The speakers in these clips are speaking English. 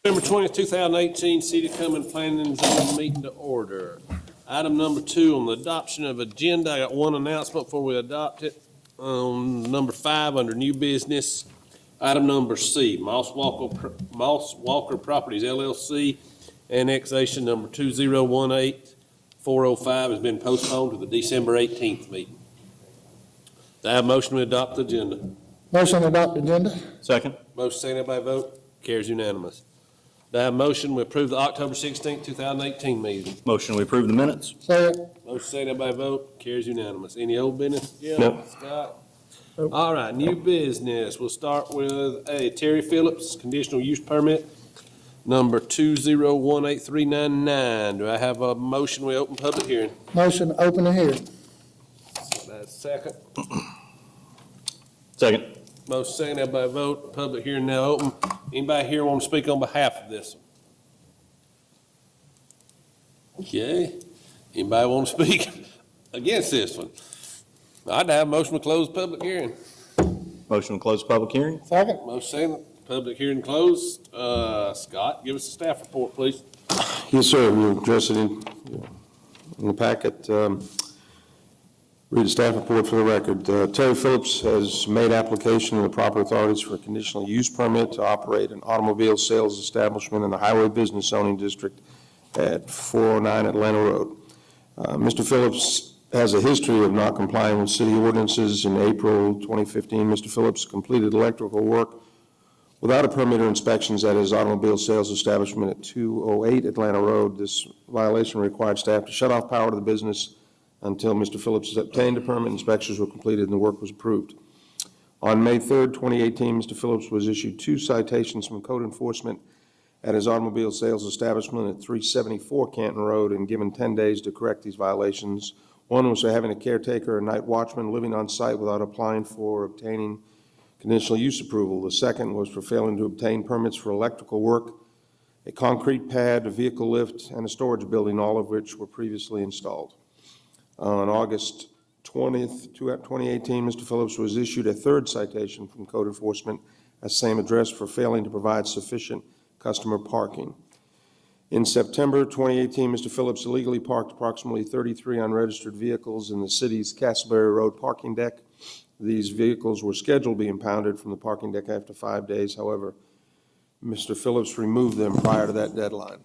November 20th, 2018, City of Cumming Planning and Zoning meeting to order. Item number 2 on the adoption of agenda. I got one announcement before we adopt it. Number 5 under new business. Item number C, Moss Walker Properties LLC, annexation number 2018405 has been postponed to the December 18th meeting. Do I have a motion to adopt the agenda? Motion to adopt agenda. Second. Motion seconded by vote. Carries unanimous. Do I have a motion to approve the October 16th, 2018 meeting? Motion we approve the minutes. Second. Motion seconded by vote. Carries unanimous. Any old business? Yeah. No. Scott? Nope. All right, new business. We'll start with Terry Phillips, conditional use permit, number 2018399. Do I have a motion? We open public hearing. Motion to open the hearing. That's second. Second. Motion seconded by vote. Public hearing now open. Anybody here want to speak on behalf of this one? Okay. Anybody want to speak against this one? I'd have a motion to close public hearing. Motion to close public hearing. Second. Motion seconded. Public hearing closed. Scott, give us a staff report, please. Yes, sir. We'll address it in the packet. Read the staff report for the record. Terry Phillips has made application to the proper authorities for a conditional use permit to operate an automobile sales establishment in the Highway Business Zoning District at 409 Atlanta Road. Mr. Phillips has a history of not complying with city ordinances. In April 2015, Mr. Phillips completed electrical work without a permit or inspections at his automobile sales establishment at 208 Atlanta Road. This violation required staff to shut off power to the business until Mr. Phillips obtained a permit, inspections were completed, and the work was approved. On May 3rd, 2018, Mr. Phillips was issued 2 citations from code enforcement at his automobile sales establishment at 374 Canton Road and given 10 days to correct these violations. One was for having a caretaker or night watchman living on site without applying for or obtaining conditional use approval. The second was for failing to obtain permits for electrical work, a concrete pad, a vehicle lift, and a storage building, all of which were previously installed. On August 20th, 2018, Mr. Phillips was issued a 3rd citation from code enforcement at the same address for failing to provide sufficient customer parking. In September 2018, Mr. Phillips illegally parked approximately 33 unregistered vehicles in the city's Castleberry Road parking deck. These vehicles were scheduled to be impounded from the parking deck after 5 days. However, Mr. Phillips removed them prior to that deadline.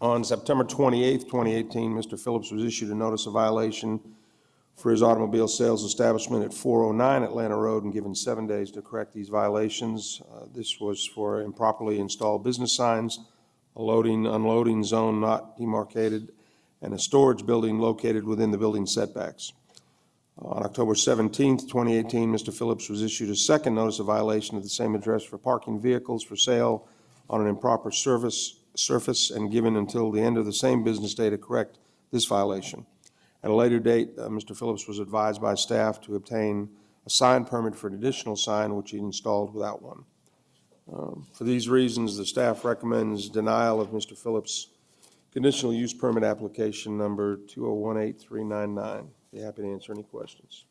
On September 28th, 2018, Mr. Phillips was issued a notice of violation for his automobile sales establishment at 409 Atlanta Road and given 7 days to correct these violations. This was for improperly installed business signs, a loading, unloading zone not demarcated, and a storage building located within the building setbacks. On October 17th, 2018, Mr. Phillips was issued a 2nd notice of violation at the same address for parking vehicles for sale on an improper surface and given until the end of the same business day to correct this violation. At a later date, Mr. Phillips was advised by staff to obtain a sign permit for an additional sign, which he installed without one. For these reasons, the staff recommends denial of Mr. Phillips' conditional use permit application number 2018399. Be happy to answer any questions.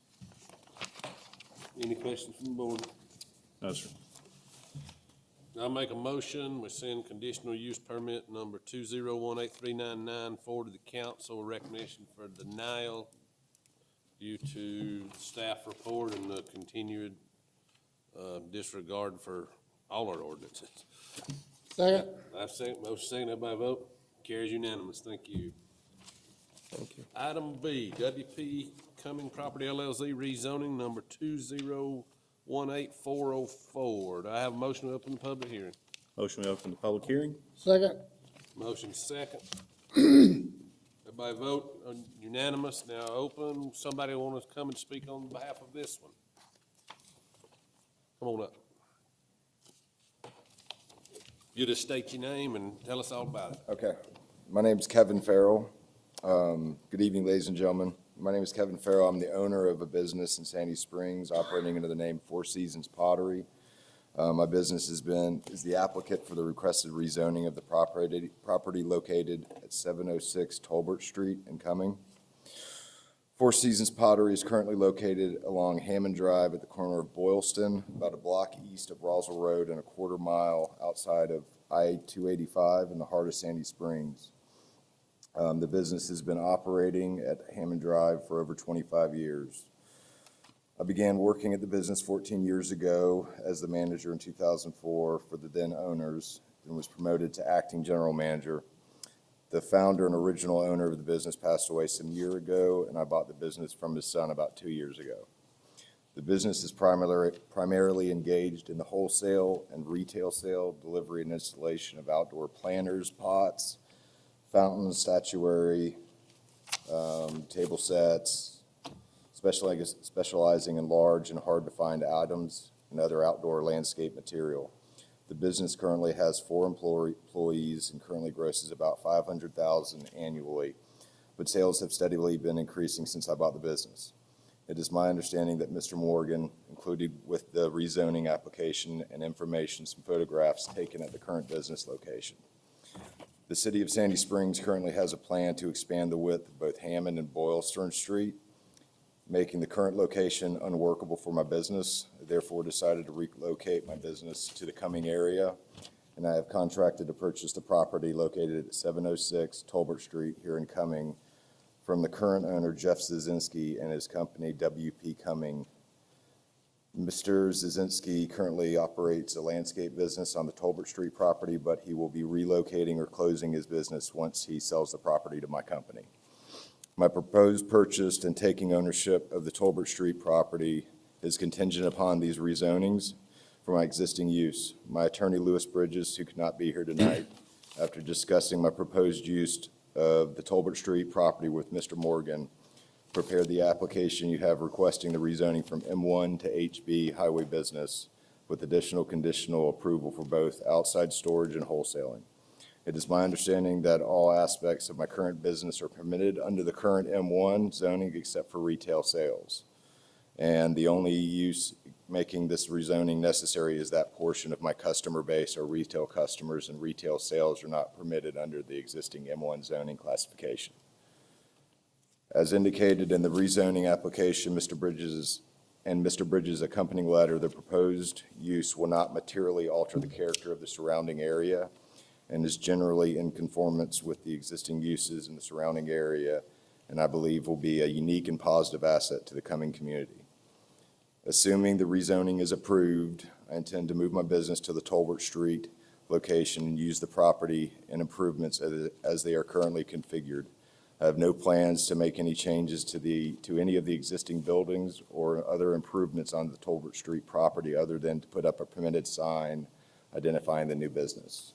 Any questions from the board? No, sir. I'll make a motion. We send conditional use permit number 2018399 forward to the council, recognition for denial due to staff report and the continued disregard for all our ordinances. Second. I've second, motion seconded by vote. Carries unanimous. Thank you. Thank you. Item B, WP Cumming Property LLC rezoning number 2018404. Do I have a motion to open the public hearing? Motion we open the public hearing. Second. Motion second. Everybody vote unanimous. Now open. Somebody want to come and speak on behalf of this one? Come on up. You just state your name and tell us all about it. Okay. My name is Kevin Farrell. Good evening, ladies and gentlemen. My name is Kevin Farrell. I'm the owner of a business in Sandy Springs operating under the name Four Seasons Pottery. My business is the applicant for the requested rezoning of the property located at 706 Tolbert Street in Cumming. Four Seasons Pottery is currently located along Hammond Drive at the corner of Boylston, about a block east of Roswell Road and a quarter mile outside of I-285 in the heart of Sandy Springs. The business has been operating at Hammond Drive for over 25 years. I began working at the business 14 years ago as the manager in 2004 for the then owners and was promoted to acting general manager. The founder and original owner of the business passed away some year ago, and I bought the business from his son about 2 years ago. The business is primarily engaged in the wholesale and retail sale, delivery, and installation of outdoor planters, pots, fountains, statuary, table sets, specializing in large and hard-to-find items and other outdoor landscape material. The business currently has 4 employees and currently grosses about $500,000 annually, but sales have steadily been increasing since I bought the business. It is my understanding that Mr. Morgan, included with the rezoning application and information, some photographs taken at the current business location. The city of Sandy Springs currently has a plan to expand the width of both Hammond and Boylston Street, making the current location unworkable for my business. I therefore decided to relocate my business to the Cumming area, and I have contracted to purchase the property located at 706 Tolbert Street here in Cumming from the current owner, Jeff Zazinski, and his company, WP Cumming. Mr. Zazinski currently operates a landscape business on the Tolbert Street property, but he will be relocating or closing his business once he sells the property to my company. My proposed purchase and taking ownership of the Tolbert Street property is contingent upon these rezonings for my existing use. My attorney, Lewis Bridges, who could not be here tonight, after discussing my proposed use of the Tolbert Street property with Mr. Morgan, prepared the application you have requesting the rezoning from M1 to HB Highway Business with additional conditional approval for both outside storage and wholesaling. It is my understanding that all aspects of my current business are permitted under the current M1 zoning except for retail sales. And the only use making this rezoning necessary is that portion of my customer base or retail customers, and retail sales are not permitted under the existing M1 zoning classification. As indicated in the rezoning application, Mr. Bridges' accompanying letter, the proposed use will not materially alter the character of the surrounding area and is generally in conformance with the existing uses in the surrounding area, and I believe will be a unique and positive asset to the Cumming community. Assuming the rezoning is approved, I intend to move my business to the Tolbert Street location and use the property and improvements as they are currently configured. I have no plans to make any changes to any of the existing buildings or other improvements on the Tolbert Street property other than to put up a permitted sign identifying the new business.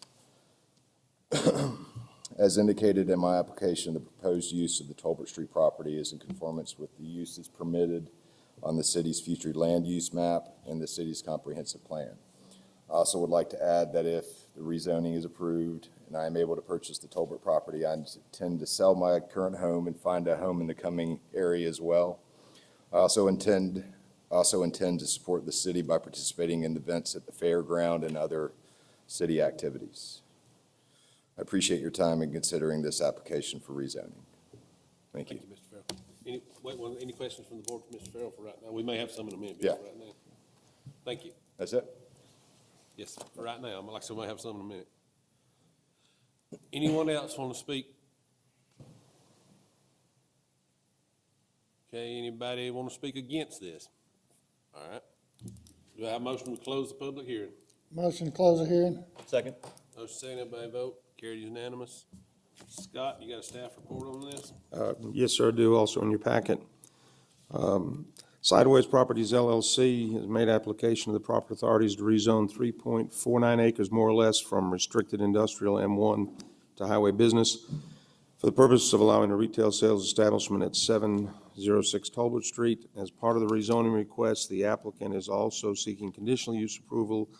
As indicated in my application, the proposed use of the Tolbert Street property is in conformance with the uses permitted on the city's future land use map and the city's comprehensive plan. I also would like to add that if the rezoning is approved and I am able to purchase the Tolbert property, I intend to sell my current home and find a home in the Cumming area as well. I also intend to support the city by participating in events at the fairground and other city activities. I appreciate your time in considering this application for rezoning. Thank you. Thank you, Mr. Farrell. Any questions from the board for Mr. Farrell for right now? We may have some in a minute. Yeah. Right now. Thank you. That's it? Yes, for right now. Like I said, we may have some in a minute. Anyone else want to speak? Okay, anybody want to speak against this? All right. Do I have a motion to close the public hearing? Motion to close the hearing. Second. Motion second, everybody vote. Carried unanimous. Scott, you got a staff report on this? Yes, sir, I do, also in your packet. Sideways Properties LLC has made application to the proper authorities to rezone 3.49 acres more or less from restricted industrial M1 to highway business for the purpose of allowing a retail sales establishment at 706 Tolbert Street. As part of the rezoning request, the applicant is also seeking conditional use approval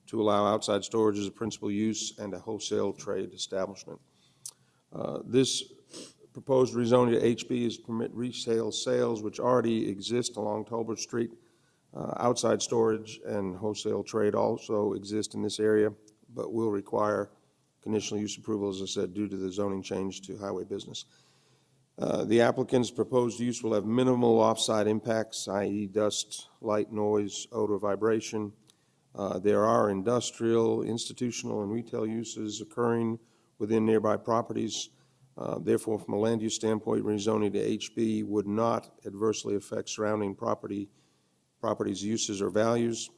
to allow outside storage as a principal use and a wholesale trade establishment. This proposed rezoning to HB is permit resale sales, which already exist along Tolbert Street. Outside storage and wholesale trade also exist in this area, but will require conditional use approval, as I said, due to the zoning change to highway business. The applicant's proposed use will have minimal off-site impacts, i.e. dust, light, noise, odor, vibration. There are industrial, institutional, and retail uses occurring within nearby properties. Therefore, from a land use standpoint, rezoning to HB would not adversely affect surrounding properties' uses or values.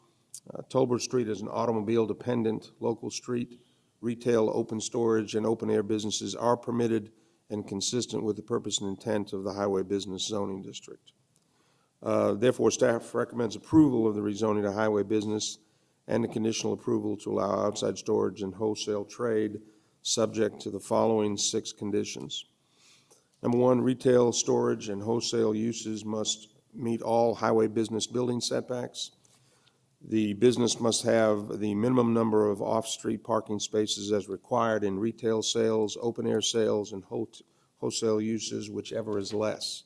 Tolbert Street is an automobile-dependent local street. Retail, open storage, and open-air businesses are permitted and consistent with the purpose and intent of the Highway Business Zoning District. Therefore, staff recommends approval of the rezoning to highway business and the conditional approval to allow outside storage and wholesale trade, subject to the following 6 conditions. Number 1, retail, storage, and wholesale uses must meet all highway business building setbacks. The business must have the minimum number of off-street parking spaces as required in retail sales, open-air sales, and wholesale uses, whichever is less.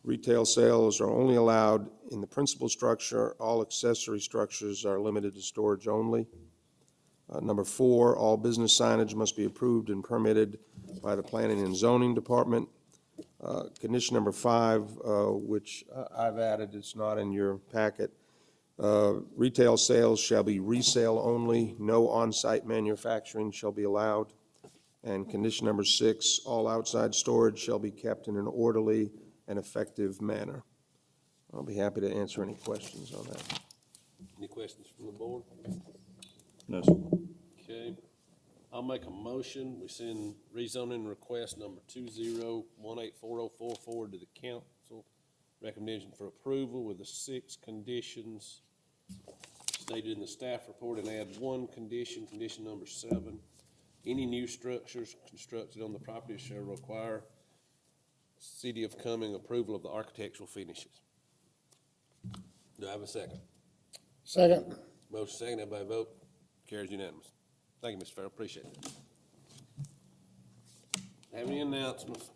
Retail sales are only allowed in the principal structure. All accessory structures are limited to storage only. Number 4, all business signage must be approved and permitted by the Planning and Zoning Department. Condition number 5, which I've added, it's not in your packet. Retail sales shall be resale only. No on-site manufacturing shall be allowed. And condition number 6, all outside storage shall be kept in an orderly and effective manner. I'll be happy to answer any questions on that. Any questions from the board? No, sir. Okay. I'll make a motion. We send rezoning request number 2018404 forward to the council. Recommendation for approval with the 6 conditions stated in the staff report, and add 1 condition, condition number 7. Any new structures constructed on the property shall require City of Cumming approval of the architectural finishes. Do I have a second? Second. Motion second, everybody vote. Carries unanimous. Thank you, Mr. Farrell, appreciate it. Have any announcements?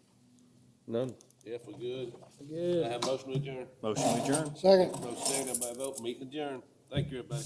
None. Jeff, we good? Good. I have a motion to adjourn. Motion to adjourn. Second. Motion second, everybody vote, meeting adjourned. Thank you, everybody.